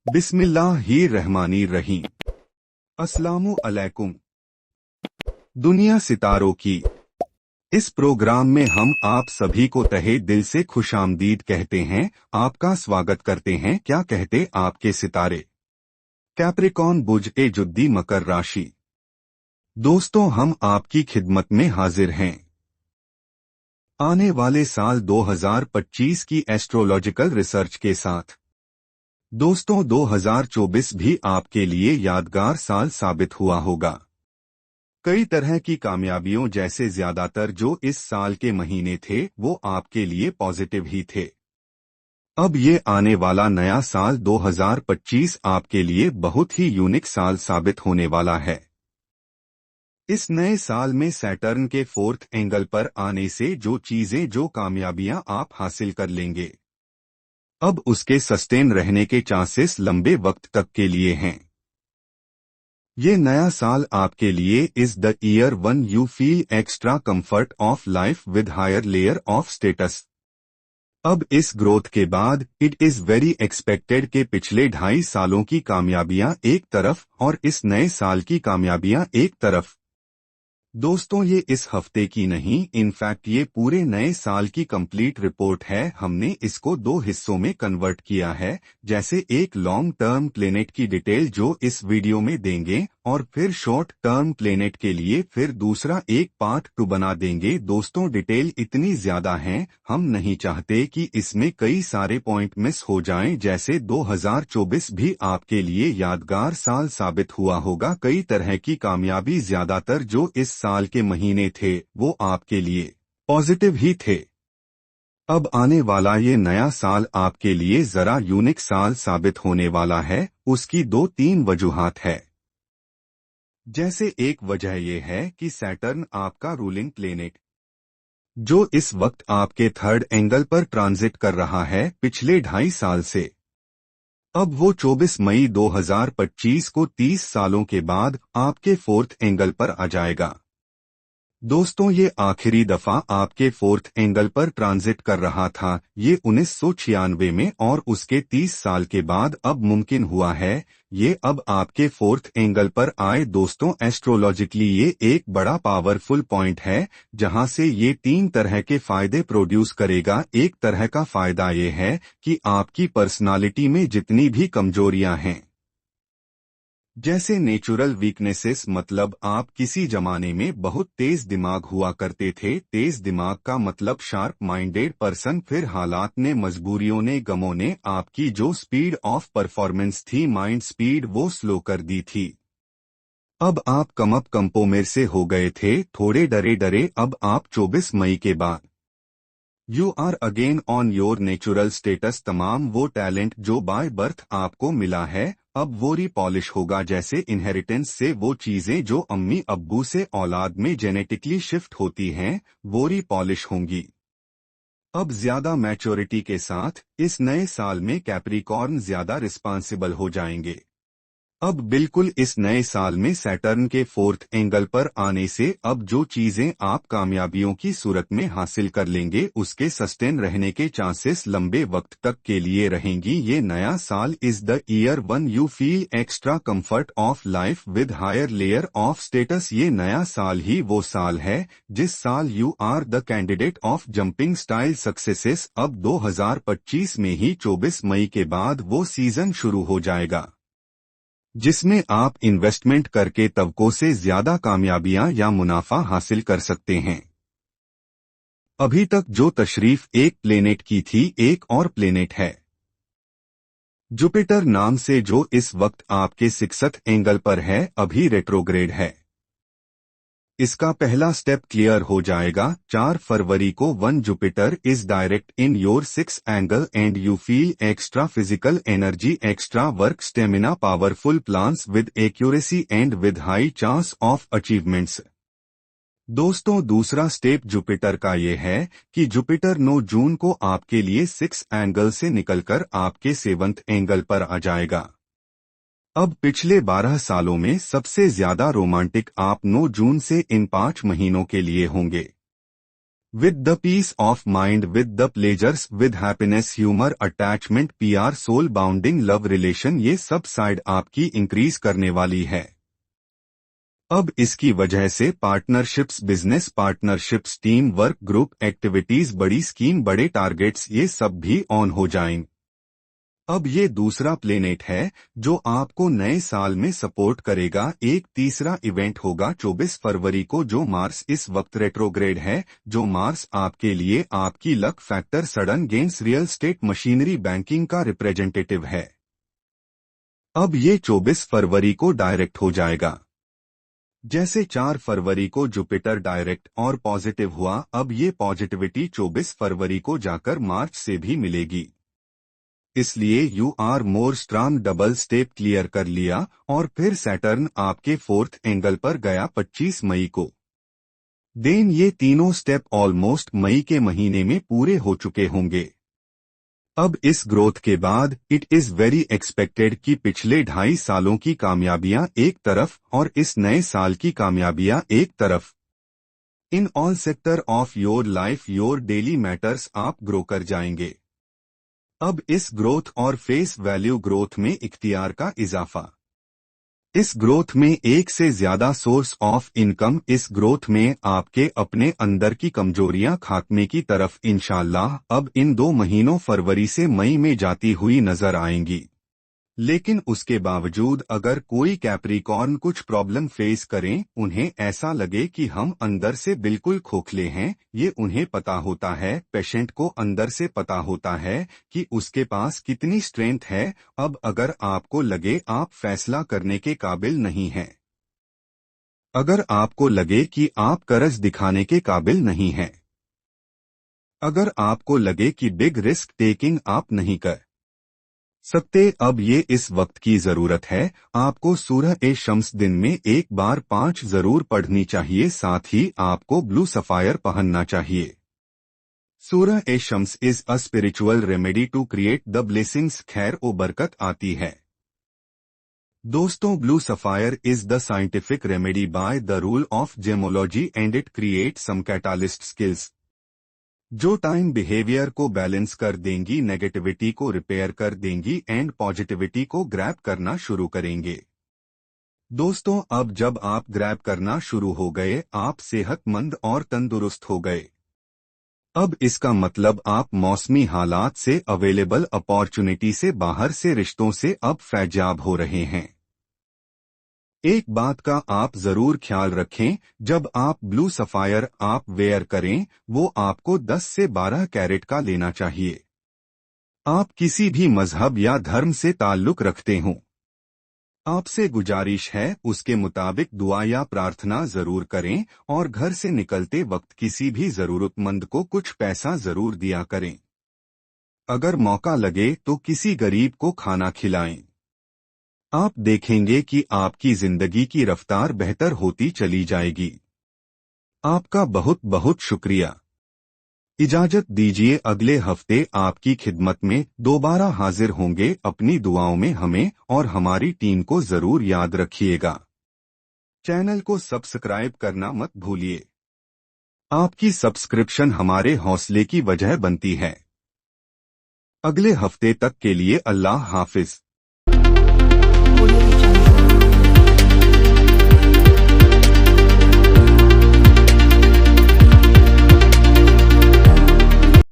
बिस्मिल्लाहिर्रहमानिर्रहीम। अस्सलामु अलैकुम। दुनिया सितारों की इस प्रोग्राम में हम आप सभी को तहे दिल से खुशामदीद कहते हैं, आपका स्वागत करते हैं। क्या कहते आपके सितारे? कैप्रिकॉर्न बुर्ज ए जुद्दी मकर राशि। दोस्तों, हम आपकी खिदमत में हाजिर हैं। आने वाले साल 2025 की एस्ट्रोलॉजिकल रिसर्च के साथ। दोस्तों, 2024 भी आपके लिए यादगार साल साबित हुआ होगा। कई तरह की कामयाबियों जैसे ज्यादातर जो इस साल के महीने थे वो आपके लिए पॉजिटिव ही थे। अब ये आने वाला नया साल 2025 आपके लिए बहुत ही यूनिक साल साबित होने वाला है। इस नए साल में सैटर्न के फोर्थ एंगल पर आने से जो कामयाबियां आप हासिल कर लेंगे, अब उसके सस्टेन रहने के चांसेस लंबे वक्त तक के लिए हैं। ये नया साल आपके लिए is the year one you feel extra comfort of life with higher layer of status. अब इस ग्रोथ के बाद इट इज वेरी एक्सपेक्टेड के पिछले 2.5 सालों की कामयाबियां एक तरफ और इस नए साल की कामयाबियां एक तरफ। दोस्तों, ये इस हफ्ते की नहीं, इनफैक्ट ये पूरे नए साल की कंप्लीट रिपोर्ट है। हमने इसको 2 हिस्सों में कन्वर्ट किया है, जैसे एक लॉन्ग टर्म प्लेनेट की डिटेल जो इस वीडियो में देंगे और फिर शॉर्ट टर्म प्लेनेट के लिए फिर दूसरा एक पार्ट 2 बना देंगे। दोस्तों, डिटेल इतनी ज्यादा है, हम नहीं चाहते कि इसमें कई सारे पॉइंट मिस हो जाएं। जैसे 2024 भी आपके लिए यादगार साल साबित हुआ होगा। कई तरह की कामयाबी ज्यादातर जो इस साल के महीने थे वो आपके लिए पॉजिटिव ही थे। अब आने वाला ये नया साल आपके लिए जरा यूनिक साल साबित होने वाला है। उसकी 2-3 वजूहात है। जैसे एक वजह यह है कि सैटर्न आपका रूलिंग प्लेनेट जो इस वक्त आपके थर्ड एंगल पर ट्रांजिट कर रहा है पिछले 2.5 साल से, अब वो 24 मई 2025 को 30 सालों के बाद आपके फोर्थ एंगल पर आ जाएगा। दोस्तों, ये आखिरी दफा आपके फोर्थ एंगल पर ट्रांजिट कर रहा था ये 1996 में, और उसके 30 साल के बाद अब मुमकिन हुआ है ये अब आपके फोर्थ एंगल पर आए। दोस्तों, एस्ट्रोलॉजिकली ये एक बड़ा पावरफुल पॉइंट है जहां से ये 3 तरह के फायदे प्रोड्यूस करेगा। एक तरह का फायदा ये है कि आपकी पर्सनालिटी में जितनी भी कमजोरियां हैं, जैसे नेचुरल वीकनेसेस, मतलब आप किसी जमाने में बहुत तेज दिमाग हुआ करते थे। तेज दिमाग का मतलब शार्प माइंडेड पर्सन। फिर हालात ने, मजबूरियों ने, गमों ने आपकी जो स्पीड ऑफ परफॉर्मेंस थी, माइंड स्पीड, वो स्लो कर दी थी। अब आप कमअप कंपोमेर से हो गए थे, थोड़े डरे डरे। अब आप 24 मई के बाद you are again on your natural status. तमाम वो टैलेंट जो बाय बर्थ आपको मिला है अब वो रीपॉलिश होगा। जैसे इनहेरिटेंस से वो चीजें जो अम्मी अब्बू से औलाद में जेनेटिकली शिफ्ट होती हैं वो रीपॉलिश होंगी। अब ज्यादा मैच्योरिटी के साथ इस नए साल में कैप्रिकॉर्न ज्यादा रिस्पांसिबल हो जाएंगे। अब बिल्कुल इस नए साल में सैटर्न के फोर्थ एंगल पर आने से अब जो चीजें आप कामयाबियों की सूरत में हासिल कर लेंगे उसके सस्टेन रहने के चांसेस लंबे वक्त तक के लिए रहेंगी। ये नया साल is the year one you feel extra comfort of life with higher layer of status. ये नया साल ही वो साल है जिस साल you are the candidate of jumping style successes. अब 2025 में ही 24 मई के बाद वो सीजन शुरू हो जाएगा जिसमें आप इन्वेस्टमेंट करके तबकों से ज्यादा कामयाबियां या मुनाफा हासिल कर सकते हैं। अभी तक जो तशरीफ एक प्लेनेट की थी, एक और प्लेनेट है जुपिटर नाम से, जो इस वक्त आपके 6th एंगल पर है, अभी रेट्रोग्रेड है। इसका पहला स्टेप क्लियर हो जाएगा 4 फरवरी को। 1 Jupiter is direct in your 6th angle and you feel extra physical energy, extra work stamina, powerful plans with accuracy and with high chance of achievements. दोस्तों, दूसरा स्टेप जुपिटर का ये है कि जुपिटर 9 जून को आपके लिए 6th एंगल से निकलकर आपके 7th एंगल पर आ जाएगा। अब पिछले 12 सालों में सबसे ज्यादा रोमांटिक आप 9 जून से इन 5 महीनों के लिए होंगे। With the peace of mind, with the pleasures, with happiness, humor, attachment, PR, soul bounding, love relation, ये सब साइड आपकी इंक्रीज करने वाली है। अब इसकी वजह से partnerships, business partnerships, team work, group activities, बड़ी स्कीम, बड़े टारगेट्स, ये सब भी ऑन हो जाएंगे। अब ये दूसरा प्लेनेट है जो आपको नए साल में सपोर्ट करेगा। एक तीसरा इवेंट होगा 24 फरवरी को, जो मार्स इस वक्त रेट्रोग्रेड है, जो मार्स आपके लिए आपकी luck factor, sudden gains, real estate, machinery, banking का रिप्रेजेंटेटिव है। अब ये 24 फरवरी को डायरेक्ट हो जाएगा। जैसे 4 फरवरी को जुपिटर डायरेक्ट और पॉजिटिव हुआ, अब ये पॉजिटिविटी 24 फरवरी को जाकर मार्च से भी मिलेगी। इसलिए you are more strong, double step clear कर लिया। और फिर सैटर्न आपके 4th एंगल पर गया 25 मई को। देन ये तीनों स्टेप ऑलमोस्ट मई के महीने में पूरे हो चुके होंगे। अब इस ग्रोथ के बाद इट इज वेरी एक्सपेक्टेड कि पिछले 2.5 सालों की कामयाबियां एक तरफ और इस नए साल की कामयाबियां एक तरफ, in all sector of your life, your daily matters, आप ग्रो कर जाएंगे। अब इस ग्रोथ और फेस वैल्यू ग्रोथ में इख्तियार का इजाफा, इस ग्रोथ में एक से ज्यादा सोर्स ऑफ इनकम, इस ग्रोथ में आपके अपने अंदर की कमजोरियां खात्मे की तरफ इंशाअल्लाह अब इन 2 महीनों फरवरी से मई में जाती हुई नजर आएंगी। लेकिन उसके बावजूद अगर कोई कैप्रिकॉर्न कुछ प्रॉब्लम फेस करें, उन्हें ऐसा लगे कि हम अंदर से बिल्कुल खोखले हैं, ये उन्हें पता होता है, पेशेंट को अंदर से पता होता है कि उसके पास कितनी स्ट्रेंथ है। अब अगर आपको लगे आप फैसला करने के काबिल नहीं हैं, अगर आपको लगे कि आप करज दिखाने के काबिल नहीं हैं, अगर आपको लगे कि बिग रिस्क टेकिंग आप नहीं कर सकते, अब ये इस वक्त की जरूरत है। आपको सूरह ए शम्स दिन में एक बार 5 जरूर पढ़नी चाहिए, साथ ही आपको ब्लू सफायर पहनना चाहिए। सूरह ए शम्स is a spiritual remedy to create the blessings, खैर ओ बरकत आती है। दोस्तों, blue sapphire is the scientific remedy by the rule of gemmology and it create some catalyst skills जो टाइम बिहेवियर को बैलेंस कर देंगी, नेगेटिविटी को रिपेयर कर देंगी एंड पॉजिटिविटी को ग्रैब करना शुरू करेंगे। दोस्तों, अब जब आप ग्रैब करना शुरू हो गए, आप सेहतमंद और तंदुरुस्त हो गए। अब इसका मतलब आप मौसमी हालात से, अवेलेबल अपॉर्चुनिटी से, बाहर से रिश्तों से अब फैजाब हो रहे हैं। एक बात का आप जरूर ख्याल रखें, जब आप ब्लू सफायर आप वेयर करें, वो आपको 10 से 12 कैरेट का लेना चाहिए। आप किसी भी मजहब या धर्म से ताल्लुक रखते हों, आपसे गुजारिश है उसके मुताबिक दुआ या प्रार्थना जरूर करें और घर से निकलते वक्त किसी भी जरूरतमंद को कुछ पैसा जरूर दिया करें। अगर मौका लगे तो किसी गरीब को खाना खिलाएं। आप देखेंगे कि आपकी जिंदगी की रफ्तार बेहतर होती चली जाएगी। आपका बहुत बहुत शुक्रिया। इजाजत दीजिए, अगले हफ्ते आपकी खिदमत में दोबारा हाजिर होंगे। अपनी दुआओं में हमें और हमारी टीम को जरूर याद रखिएगा। चैनल को सब्सक्राइब करना मत भूलिए। आपकी सब्सक्रिप्शन हमारे हौसले की वजह बनती है। अगले हफ्ते तक के लिए अल्लाह हाफिज।